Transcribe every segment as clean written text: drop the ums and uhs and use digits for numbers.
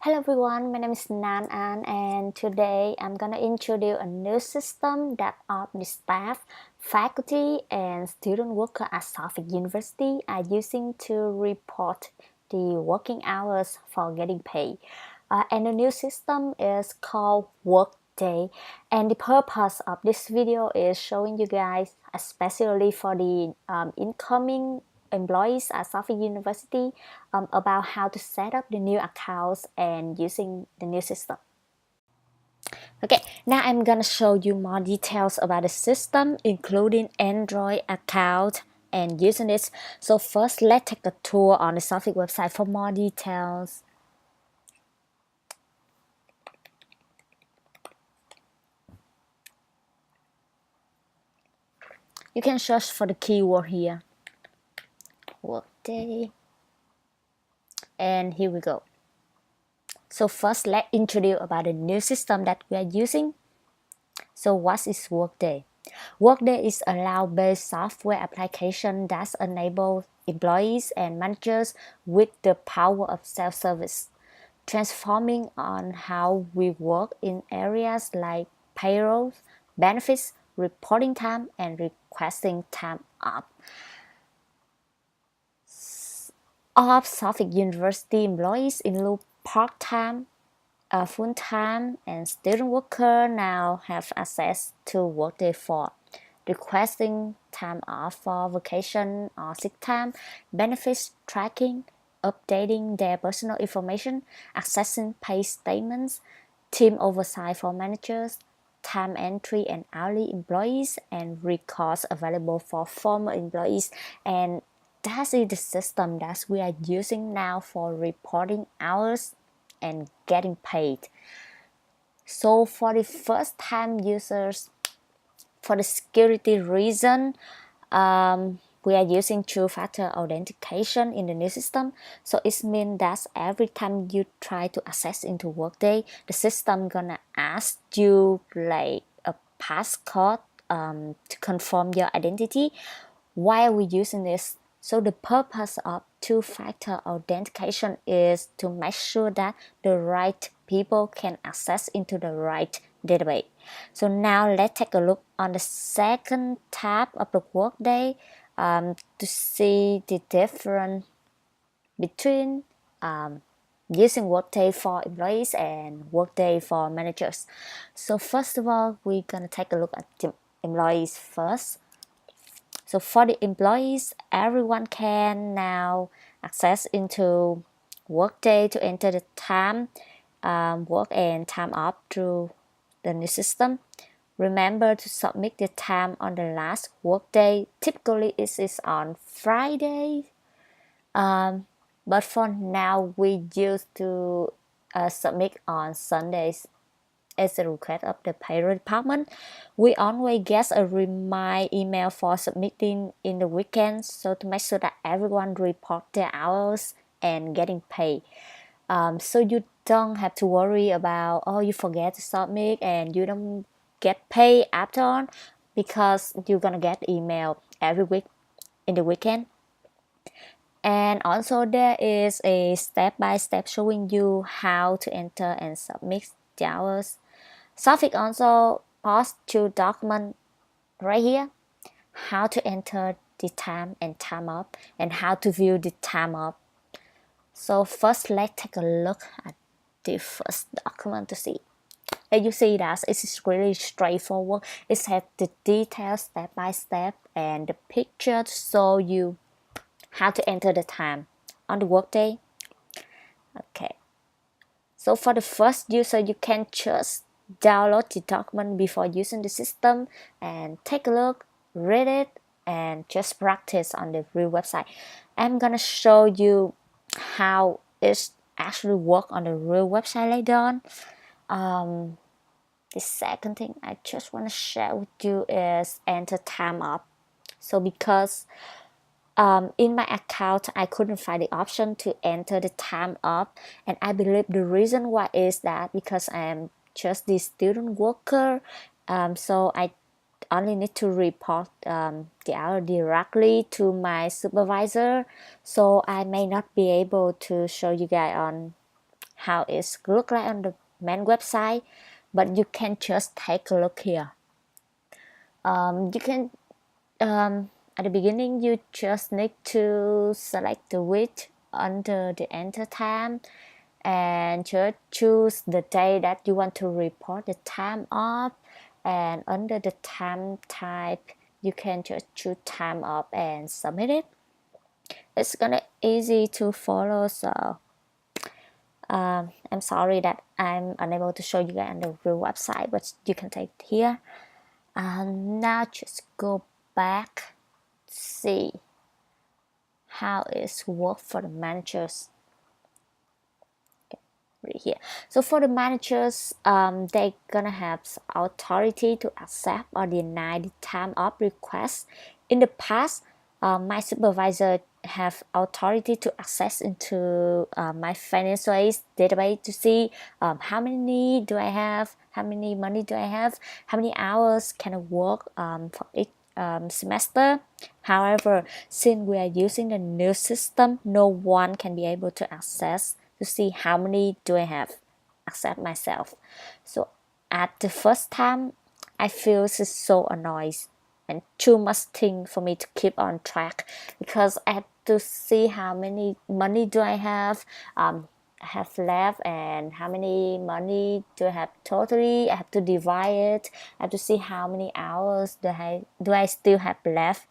Hello everyone, my name is Nan An, and today I'm gonna introduce a new system that all the staff, faculty, and student workers at Suffolk University are using to report the working hours for getting paid. And the new system is called WorkDay, and the purpose of this video is showing you guys, especially for the incoming employees at Suffolk University, about how to set up the new accounts and using the new system. Okay, now I'm gonna show you more details about the system, including Android account and using it. So first, let's take a tour on the Suffolk website for more details. You can search for the keyword here, Workday, and here we go. So first, let's introduce about the new system that we are using. So what is Workday? Workday is a cloud-based software application that enables employees and managers with the power of self-service, transforming on how we work in areas like payroll, benefits, reporting time, and requesting time off. All Suffolk University employees include part-time, full-time, and student workers now have access to Workday for requesting time off for vacation or sick time, benefits tracking, updating their personal information, accessing pay statements, team oversight for managers, time entry and hourly employees, and records available for former employees. And that is the system that we are using now for reporting hours and getting paid. So for the first time users, for the security reason, we are using two-factor authentication in the new system. So it means that every time you try to access into Workday, the system gonna ask you like a passcode to confirm your identity. Why are we using this? So the purpose of two-factor authentication is to make sure that the right people can access into the right database. So now let's take a look on the second tab of the Workday to see the difference between using Workday for employees and Workday for managers. So first of all, we're gonna take a look at the employees first. So for the employees, everyone can now access into Workday to enter the time, work and time off through the new system. Remember to submit the time on the last workday. Typically it is on Friday, but for now we used to submit on Sundays as a request of the payroll department. We always get a remind email for submitting in the weekends, so to make sure that everyone report their hours and getting paid. So you don't have to worry about, oh, you forget to submit and you don't get paid after on, because you're gonna get email every week in the weekend. And also there is a step-by-step showing you how to enter and submit the hours. Suffolk also posts two documents right here, how to enter the time and time off, and how to view the time off. So first let's take a look at the first document to see. And you see that it's really straightforward. It has the details step by step and the picture to show you how to enter the time on the workday. Okay. So for the first user, you can just download the document before using the system and take a look, read it, and just practice on the real website. I'm gonna show you how it actually works on the real website later on. The second thing I just want to share with you is enter time off. So because in my account I couldn't find the option to enter the time off, and I believe the reason why is that because I am just the student worker, so I only need to report the hour directly to my supervisor, so I may not be able to show you guys on how it's look like on the main website, but you can just take a look here. You can at the beginning you just need to select the week under the enter time and just choose the day that you want to report the time of, and under the time type you can just choose time of and submit it. It's gonna easy to follow, so I'm sorry that I'm unable to show you guys on the real website, but you can take it here. Now just go back, see how it's work for the managers. Right here. So for the managers, they're gonna have authority to accept or deny the time off request. In the past, my supervisor have authority to access into my financial aid database to see how many do I have, how many money do I have, how many hours can I work for each semester. However, since we are using the new system, no one can be able to access to see how many do I have except myself. So at the first time, I feel it's so annoyed and too much thing for me to keep on track, because I have to see how many money do I have left and how many money do I have totally. I have to divide it. I have to see how many hours do I still have left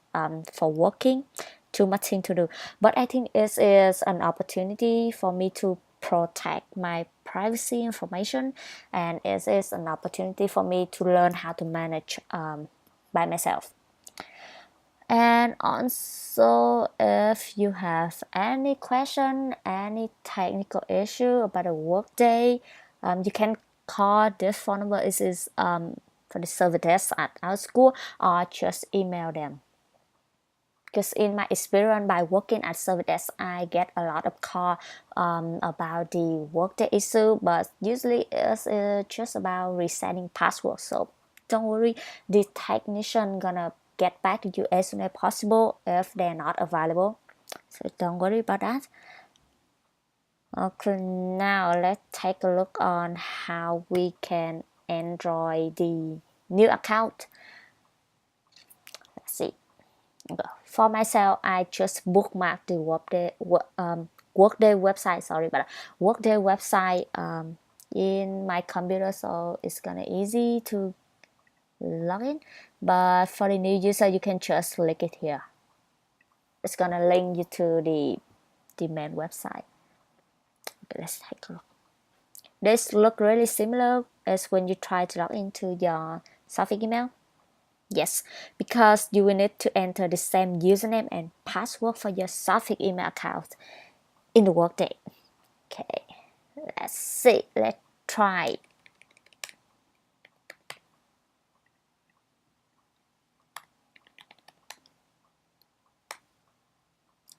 for working. Too much thing to do, but I think it is an opportunity for me to protect my privacy information, and it is an opportunity for me to learn how to manage by myself. And also, if you have any question, any technical issue about a workday, you can call this phone number. It is for the service desk at our school, or just email them. Because in my experience by working at service desk, I get a lot of call about the workday issue, but usually it's just about resetting password. So don't worry, the technician gonna get back to you as soon as possible if they're not available. So don't worry about that. Okay, now let's take a look on how we can enjoy the new account. Let's see. For myself, I just bookmark the Workday website. Sorry, but Workday website in my computer, so it's gonna easy to log in. But for the new user, you can just click it here. It's gonna link you to the main website. Okay, let's take a look. This look really similar as when you try to log into your Suffolk email. Yes, because you will need to enter the same username and password for your Suffolk email account in the workday. Okay, let's see. Let's try.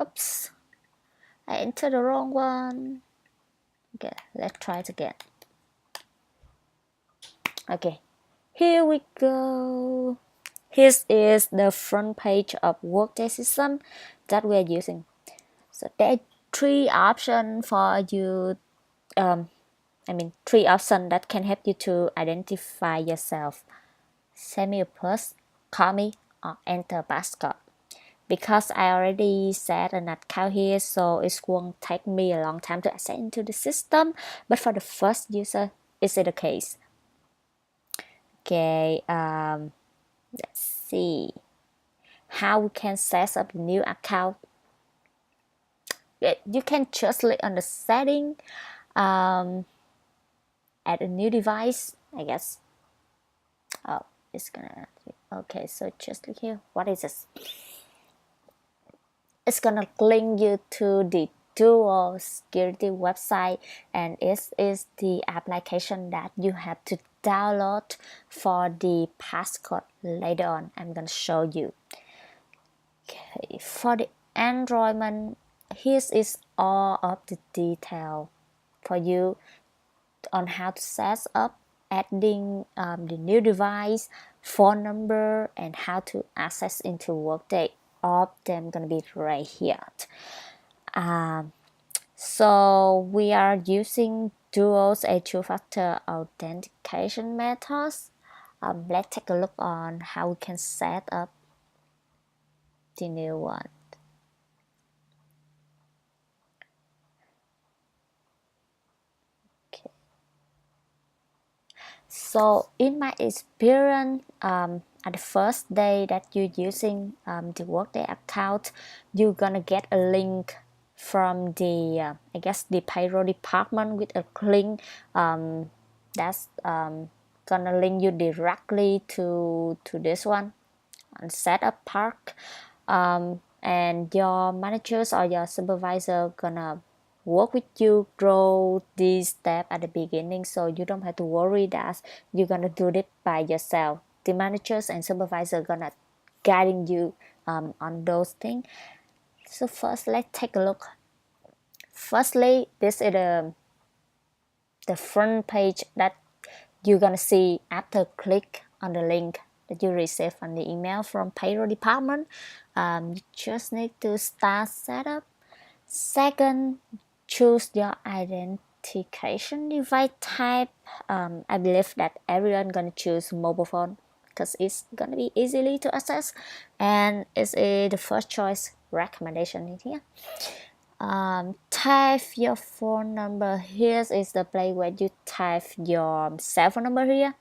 Oops, I entered the wrong one. Okay, let's try it again. Okay, here we go. Here is the front page of Workday system that we are using. So there are three options for you. Three options that can help you to identify yourself. Send me a post, call me, or enter passcode. Because I already set an account here, so it won't take me a long time to access into the system. But for the first user, is it the case? Okay, let's see how we can set up a new account. You can just click on the setting, add a new device, I guess. Oh, it's gonna, okay, so just click here. What is this? It's gonna link you to the dual security website, and it is the application that you have to download for the passcode. Later on I'm gonna show you. Okay, for the enrollment, here is all of the detail for you on how to set up, adding the new device, phone number, and how to access into Workday. All of them gonna be right here. So we are using dual and two-factor authentication methods. Let's take a look on how we can set up the new one. Okay. So in my experience, at the first day that you're using the Workday account, you're gonna get a link from the I guess the payroll department with a link that's gonna link you directly to this one and set up park, and your managers or your supervisor gonna work with you through this step at the beginning, so you don't have to worry that you're gonna do it by yourself. The managers and supervisor gonna guiding you on those things. So first, let's take a look. Firstly, this is the front page that you're gonna see after click on the link that you receive on the email from payroll department. You just need to start setup. Second, choose your identification device type. I believe that everyone gonna choose mobile phone because it's gonna be easily to access, and it's the first choice recommendation here. Type your phone number. Here is the place where you type your cell phone number here.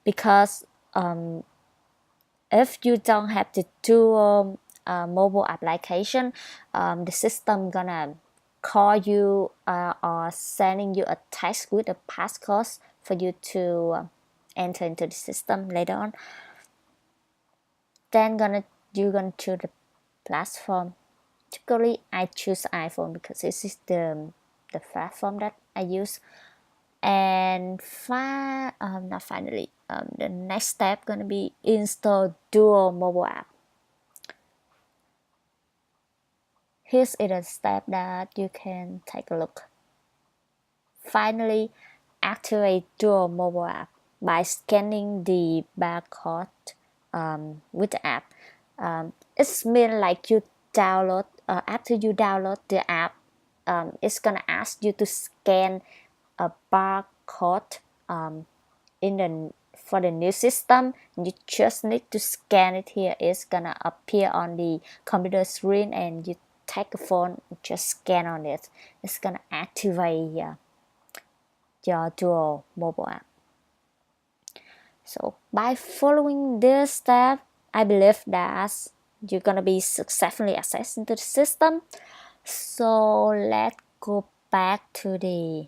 Because if you don't have the dual mobile application, the system gonna call you or sending you a text with a passcode for you to enter into the system later on. Then you're gonna choose the platform. Typically, I choose iPhone because this is the platform that I use. And not finally, the next step gonna be install dual mobile app. Here's a step that you can take a look. Finally, activate dual mobile app by scanning the barcode with the app. It's mean like you download after you download the app, it's gonna ask you to scan a barcode in the for the new system. You just need to scan it here. It's gonna appear on the computer screen, and you take a phone, just scan on it. It's gonna activate your dual mobile app. So by following this step, I believe that you're gonna be successfully accessed into the system. So let's go back to the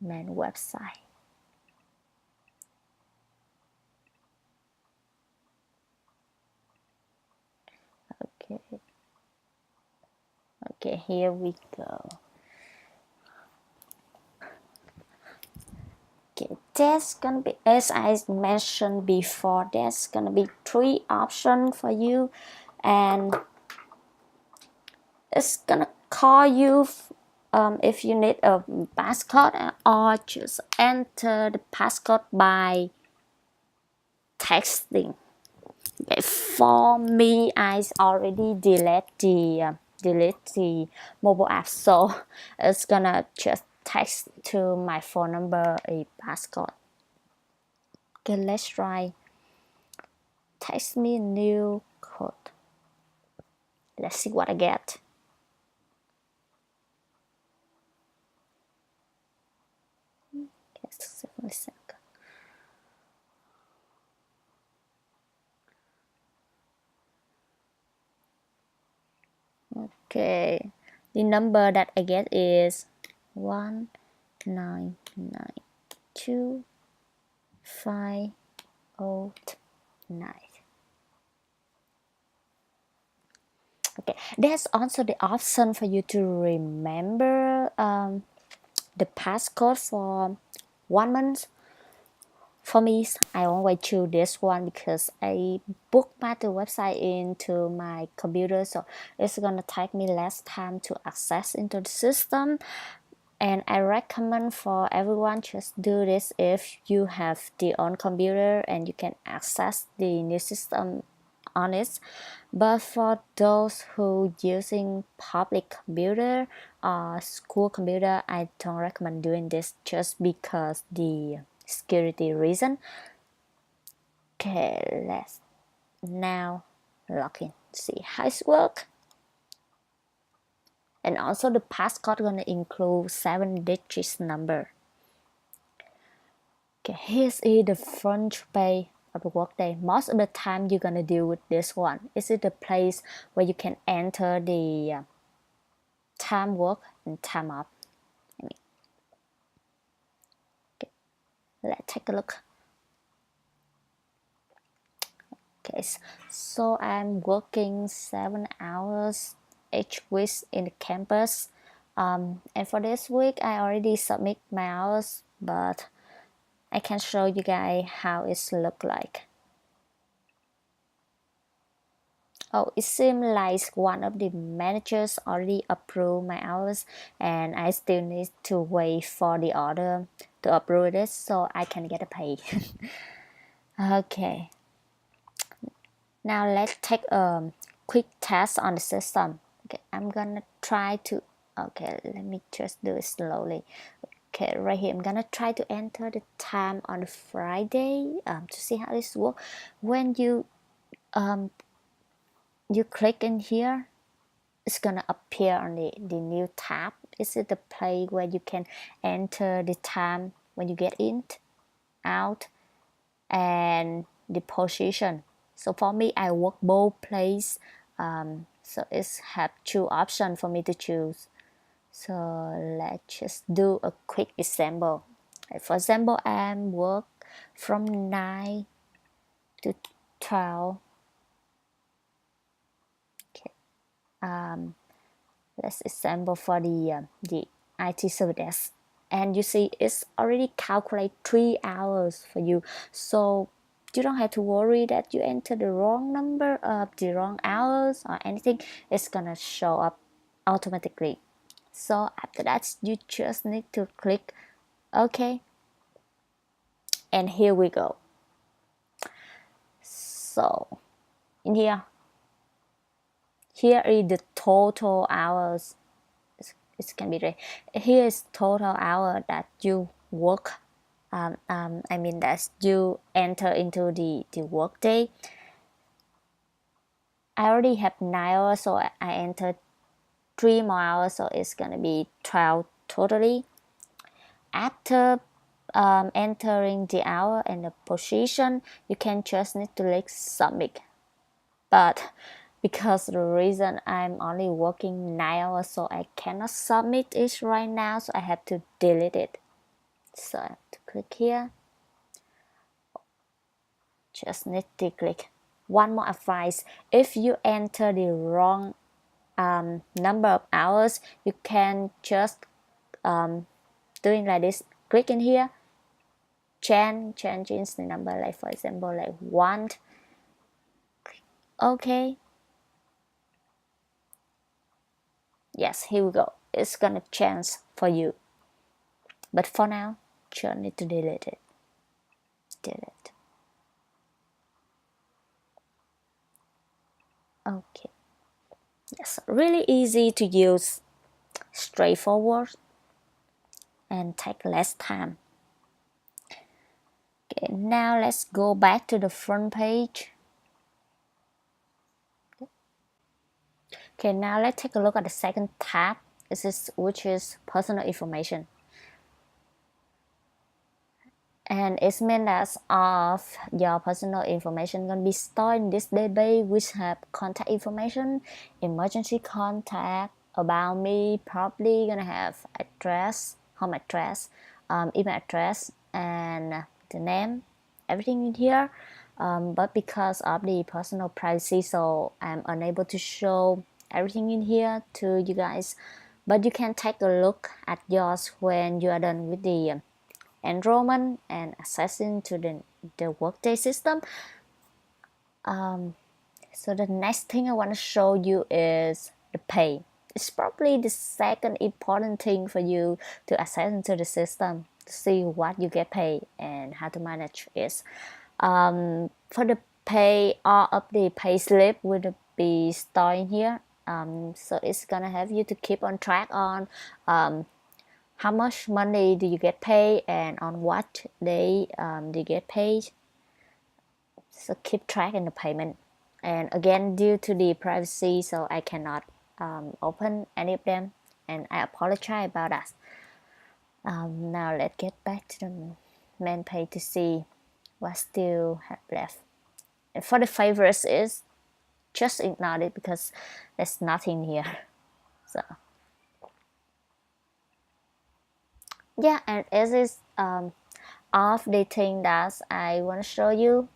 main website. Okay. Okay, here we go. Okay, there's gonna be, as I mentioned before, there's gonna be 3 options for you, and it's gonna call you if you need a passcode, or just enter the passcode by texting. Okay, for me, I already delete the mobile app, so it's gonna just text to my phone number a passcode. Okay, let's try. Text me a new code. Let's see what I get. Okay, 7 Okay, the number that I get is 1992509. Okay, there's also the option for you to remember the passcode for 1 month. For me, I always choose this one because I bookmark the website into my computer, so it's gonna take me less time to access into the system. And I recommend for everyone just do this if you have the own computer and you can access the new system honest. But for those who using public computer or school computer, I don't recommend doing this just because the security reason. Okay, let's now log in, see how it works. And also the passcode gonna include 7 digits number. Okay, here's the front page of the Workday. Most of the time you're gonna deal with this one. This is the place where you can enter the time work and time off. Okay, let's take a look. Okay, so I'm working 7 hours each week in the campus. And for this week, I already submit my hours, but I can show you guys how it look like. Oh, it seems like one of the managers already approved my hours, and I still need to wait for the order to approve it so I can get a pay. Okay. Now let's take a quick test on the system. Okay, I'm gonna try to, okay, let me just do it slowly. Okay, right here, I'm gonna try to enter the time on Friday to see how this works. When you click in here, it's gonna appear on the new tab. This is the place where you can enter the time when you get in, out, and the position. So for me, I work both place, so it's have 2 options for me to choose. So let's just do a quick example. For example, I work from 9 to 12. Okay. Let's example for the IT service desk, and you see it's already calculate 3 hours for you, so you don't have to worry that you enter the wrong number of the wrong hours or anything. It's gonna show up automatically. So after that, you just need to click OK, and here we go. So in here is the total hours. It can be read. Here is total hour that you work. I mean that you enter into the workday. I already have 9 hours, so I entered 3 more hours, so it's gonna be 12 totally. After entering the hour and the position, you can just need to click submit. But because the reason I'm only working 9 hours, so I cannot submit it right now, so I have to delete it. So I have to click here. Just need to click. One more advice: if you enter the wrong number of hours, you can just doing like this. Click in here, change the number, like for example like 1. Okay. Yes, here we go. It's gonna change for you. But for now, just need to delete it. Delete. Okay. Yes, really easy to use, straightforward, and take less time. Okay, now let's go back to the front page. Okay, now let's take a look at the second tab, which is personal information. And it means that all of your personal information gonna be stored in this database, which have contact information, emergency contact, about me, probably gonna have address, home address, email address, and the name, everything in here. But because of the personal privacy, so I'm unable to show everything in here to you guys. But you can take a look at yours when you are done with the enrollment and accessing to the workday system. So the next thing I want to show you is the pay. It's probably the second important thing for you to access into the system to see what you get paid and how to manage it. For the pay, all of the pay slip will be stored in here. So it's gonna help you to keep on track on how much money do you get paid and on what day do you get paid. So keep track in the payment. And again, due to the privacy, so I cannot open any of them, and I apologize about that. Now let's get back to the main page to see what still have left. And for the favorites is just ignore it because there's nothing here. So yeah, and as is of the thing that I want to show you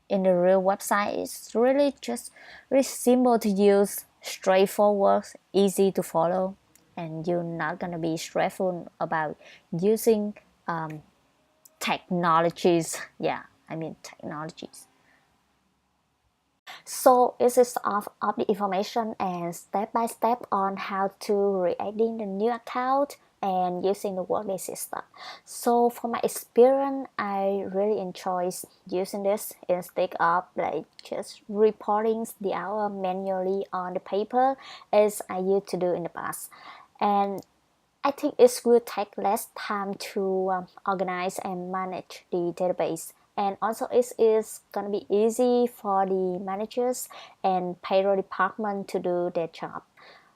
in the real website, it's really just really simple to use, straightforward, easy to follow, and you're not gonna be stressful about using technologies. Yeah, I mean technologies. So this is all of the information and step by step on how to creating the new account and using the Workday system. So for my experience, I really enjoy using this instead of like just reporting the hour manually on the paper as I used to do in the past. And I think it will take less time to organize and manage the database. And also it is going to be easy for the managers and payroll department to do their job.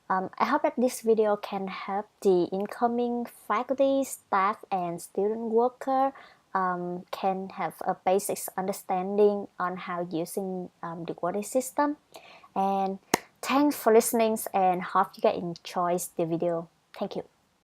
I hope that this video can help the incoming faculty, staff, and student worker can have a basic understanding on how using the Workday system. And thanks for listening and hope you guys enjoy the video. Thank you.